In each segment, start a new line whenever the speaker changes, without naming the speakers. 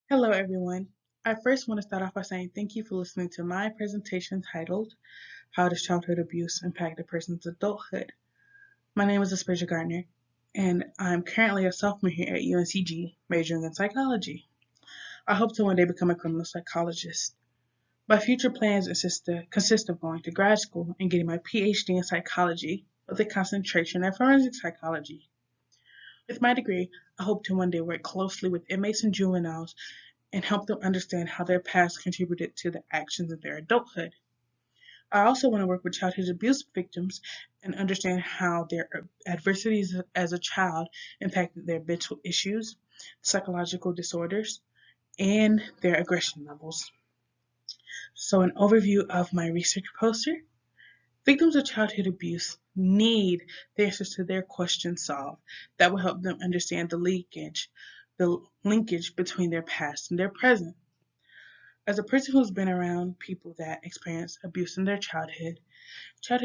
Hello, everyone. I first want to start off by saying thank you for listening to my presentation titled How Does Childhood Abuse Impact a Person's Adulthood? My name is Aspasia Gardner, and I'm currently a sophomore here at UNCG, majoring in psychology. I hope to one day become a criminal psychologist. My future plans consist of going to grad school and getting my PhD in psychology with a concentration in forensic psychology. With my degree, I hope to one day work closely with inmates and juveniles and help them understand how their past contributed to the actions of their adulthood. I also want to work with childhood abuse victims and understand how their adversities as a child impacted their mental issues, psychological disorders, and their aggression levels. So, an overview of my research poster. Victims of childhood abuse need the answers to their questions solved that will help them understand the linkage between their past and their present. As a person who's been around people that experience abuse in their childhood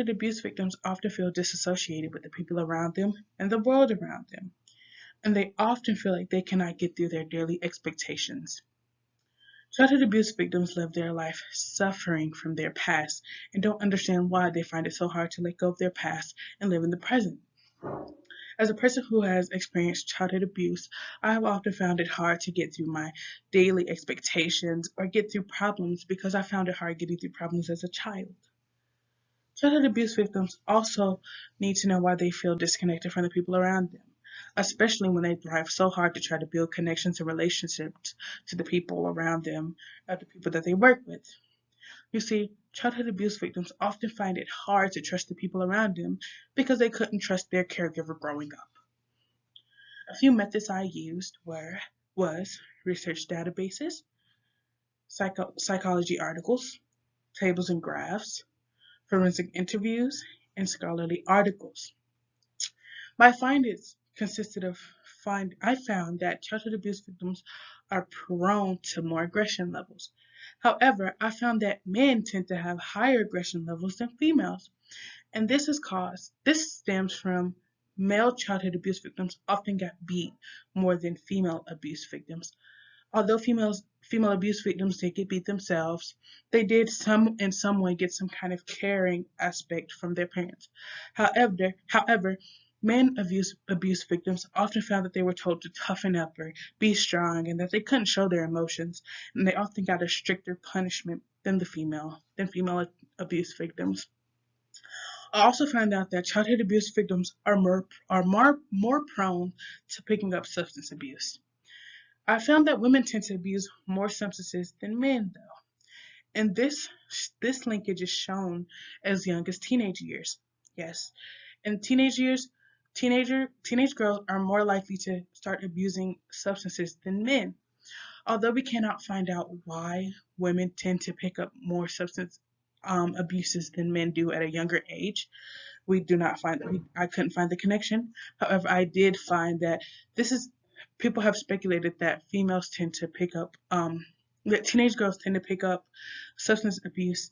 abuse victims often feel disassociated with the people around them and the world around them, and they often feel like they cannot get through their daily expectations. Childhood abuse victims live their life suffering from their past and don't understand why they find it so hard to let go of their past and live in the present. As a person who has experienced childhood abuse, I have often found it hard to get through my daily expectations or get through problems because I found it hard getting through problems as a child. Childhood abuse victims also need to know why they feel disconnected from the people around them, especially when they thrive so hard to try to build connections and relationships to the people around them, or the people that they work with. You see, childhood abuse victims often find it hard to trust the people around them because they couldn't trust their caregiver growing up. A few methods I used was research databases, psychology articles, tables and graphs, forensic interviews, and scholarly articles. My findings consisted of I found that childhood abuse victims are prone to more aggression levels. However, I found that men tend to have higher aggression levels than females, and this stems from male childhood abuse victims often got beat more than female abuse victims. Although female abuse victims did get beat themselves, they did some in some way get some kind of caring aspect from their parents. However, men abuse victims often found that they were told to toughen up or be strong and that they couldn't show their emotions, and they often got a stricter punishment than female abuse victims. I also found out that childhood abuse victims are more prone to picking up substance abuse. I found that women tend to abuse more substances than men, though, and this linkage is shown as young as teenage years. Yes, in teenage years, teenage girls are more likely to start abusing substances than men. Although we cannot find out why women tend to pick up more substance abuses than men do at a younger age, we do not find I couldn't find the connection. However, I did find that this is people have speculated that females tend to pick up that teenage girls tend to pick up substance abuse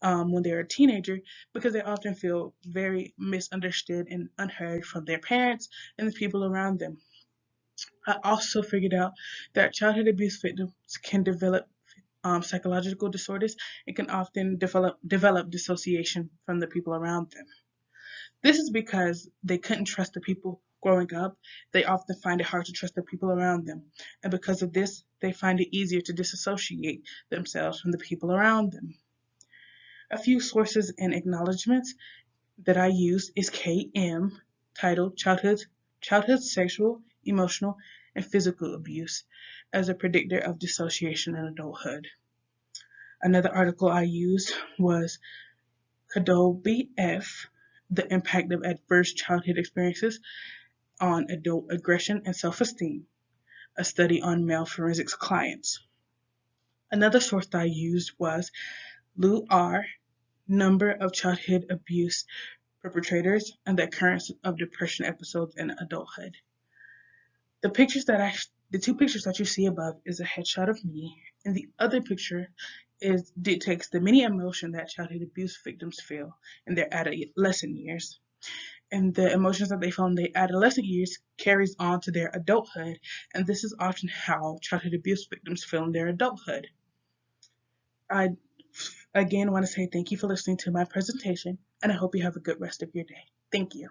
when they're a teenager because they often feel very misunderstood and unheard from their parents and the people around them. I also figured out that childhood abuse victims can develop psychological disorders and can often develop dissociation from the people around them. This is because they couldn't trust the people growing up. They often find it hard to trust the people around them. And because of this, they find it easier to disassociate themselves from the people around them. A few sources and acknowledgments that I use is KM, titled Childhood Sexual, Emotional, and Physical Abuse as a Predictor of Dissociation in Adulthood. Another article I used was Kadobi F, The Impact of Adverse Childhood Experiences on Adult Aggression and Self-Esteem, a study on male forensics clients. Another source that I used was Lou R, Number of Childhood Abuse Perpetrators and the Occurrence of Depression Episodes in Adulthood. The two pictures that you see above is a headshot of me, and the other picture dictates the many emotion that childhood abuse victims feel in their adolescent years. and the emotions that they feel in their adolescent years carries on to their adulthood, and this is often how childhood abuse victims feel in their adulthood. I again want to say thank you for listening to my presentation, and I hope you have a good rest of your day. Thank you.